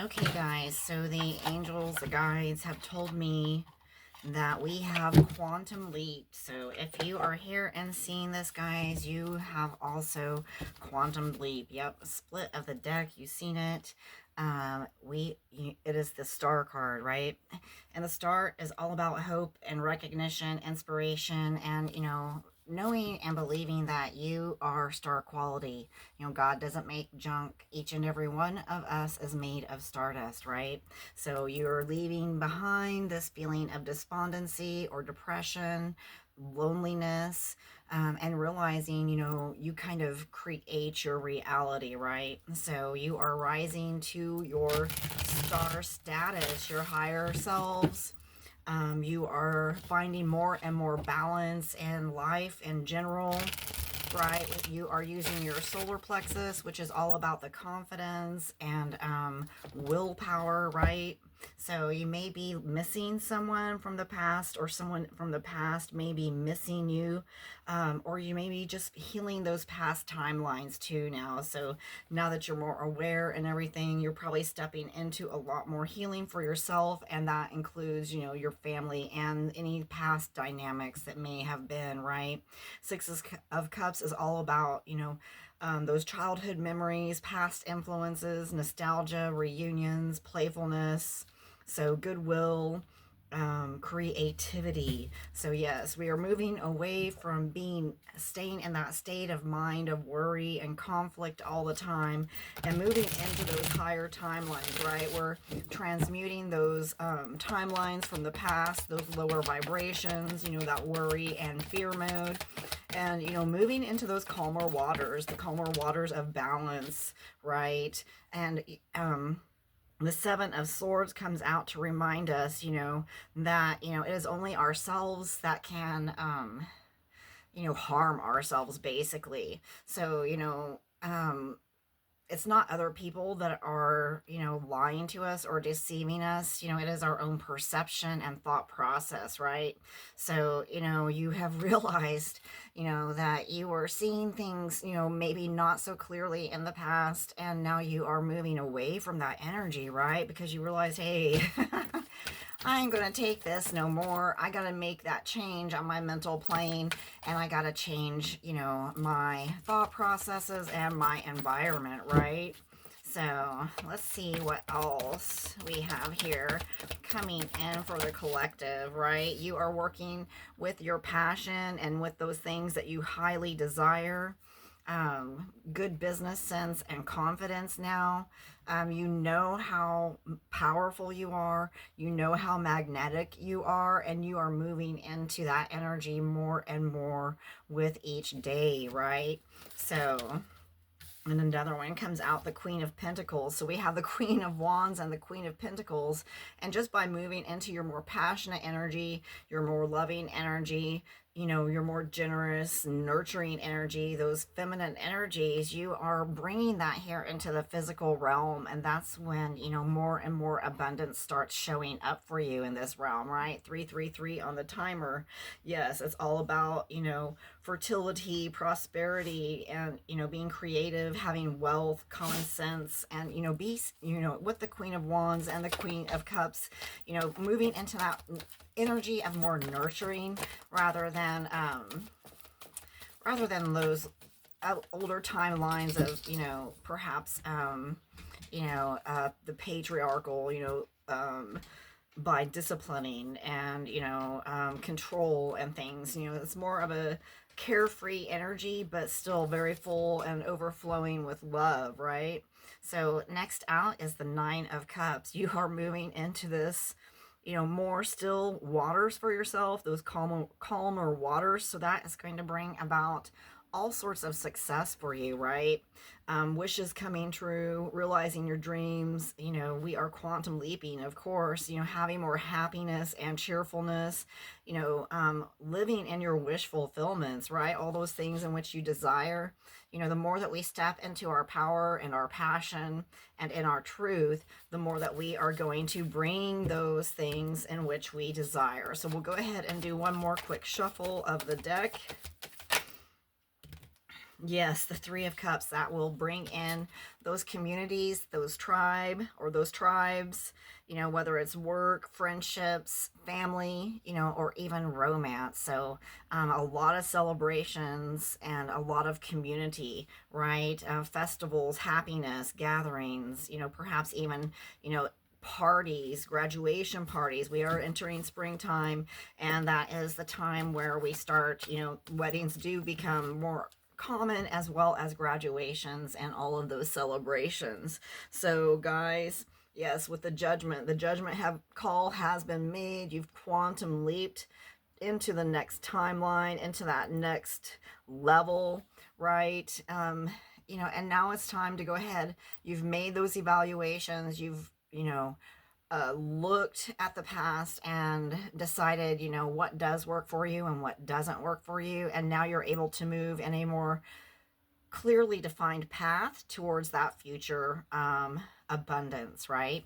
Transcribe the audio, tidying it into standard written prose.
Okay, guys, so the angels, the guides have told me that we have quantum leap. So if you are here and seeing this, guys, you have also quantum leap. Yep, split of the deck. You've seen it. It is the star card, right? And the star is all about hope and recognition, inspiration, and knowing and believing that you are star quality. God doesn't make junk. Each and every one of us is made of stardust, right? So you're leaving behind this feeling of despondency or depression, loneliness, and realizing, you kind of create your reality, right? So you are rising to your star status, your higher selves. You are finding more and more balance in life in general, right? You are using your solar plexus, which is all about the confidence and willpower, right? So you may be missing someone from the past, or someone from the past may be missing you, or you may be just healing those past timelines too now. So now that you're more aware and everything, you're probably stepping into a lot more healing for yourself, and that includes, your family and any past dynamics that may have been, right? Six of Cups is all about, those childhood memories, past influences, nostalgia, reunions, playfulness, so goodwill, creativity. So yes, we are moving away from staying in that state of mind of worry and conflict all the time, and moving into those higher timelines, right? We're transmuting those timelines from the past, those lower vibrations, that worry and fear mode, and moving into those calmer waters, the calmer waters of balance, right? And the Seven of Swords comes out to remind us, that it is only ourselves that can harm ourselves, basically. So it's not other people that are, lying to us or deceiving us. It is our own perception and thought process, right? So, you have realized, that you were seeing things, maybe not so clearly in the past, and now you are moving away from that energy, right? Because you realize, hey, I ain't gonna take this no more. I gotta make that change on my mental plane, and I gotta change, my thought processes and my environment, right? So let's see what else we have here coming in for the collective, right? You are working with your passion and with those things that you highly desire. Good business sense and confidence now. You know how powerful you are, you know how magnetic you are, and you are moving into that energy more and more with each day, right? So, and another one comes out, the Queen of Pentacles. So we have the Queen of Wands and the Queen of Pentacles. And just by moving into your more passionate energy, your more loving energy, your more generous, nurturing energy, those feminine energies, you are bringing that here into the physical realm. And that's when, more and more abundance starts showing up for you in this realm, right? 333 on the timer. Yes, it's all about, fertility, prosperity, and being creative, having wealth, common sense, and with the Queen of Wands and the Queen of Cups, moving into that energy of more nurturing, rather than those older timelines of perhaps the patriarchal, by disciplining and control and things. It's more of a carefree energy, but still very full and overflowing with love, right? So next out is the Nine of Cups. You are moving into this, more still waters for yourself, those calmer waters. So that is going to bring about all sorts of success for you, right? Wishes coming true, realizing your dreams. We are quantum leaping, of course, having more happiness and cheerfulness, living in your wish fulfillments, right? All those things in which you desire. The more that we step into our power and our passion and in our truth, the more that we are going to bring those things in which we desire. So we'll go ahead and do one more quick shuffle of the deck. Yes, the Three of Cups, that will bring in those communities, those tribes, whether it's work, friendships, family, or even romance. So, a lot of celebrations and a lot of community, right? Festivals, happiness, gatherings, perhaps even, you know, parties, graduation parties. We are entering springtime, and that is the time where we start, weddings do become more common, as well as graduations and all of those celebrations. So, guys, yes, with the judgment have call has been made. You've quantum leaped into the next timeline, into that next level, right? And now it's time to go ahead. You've made those evaluations. You've, looked at the past and decided, what does work for you and what doesn't work for you. And now you're able to move in a more clearly defined path towards that future abundance, right?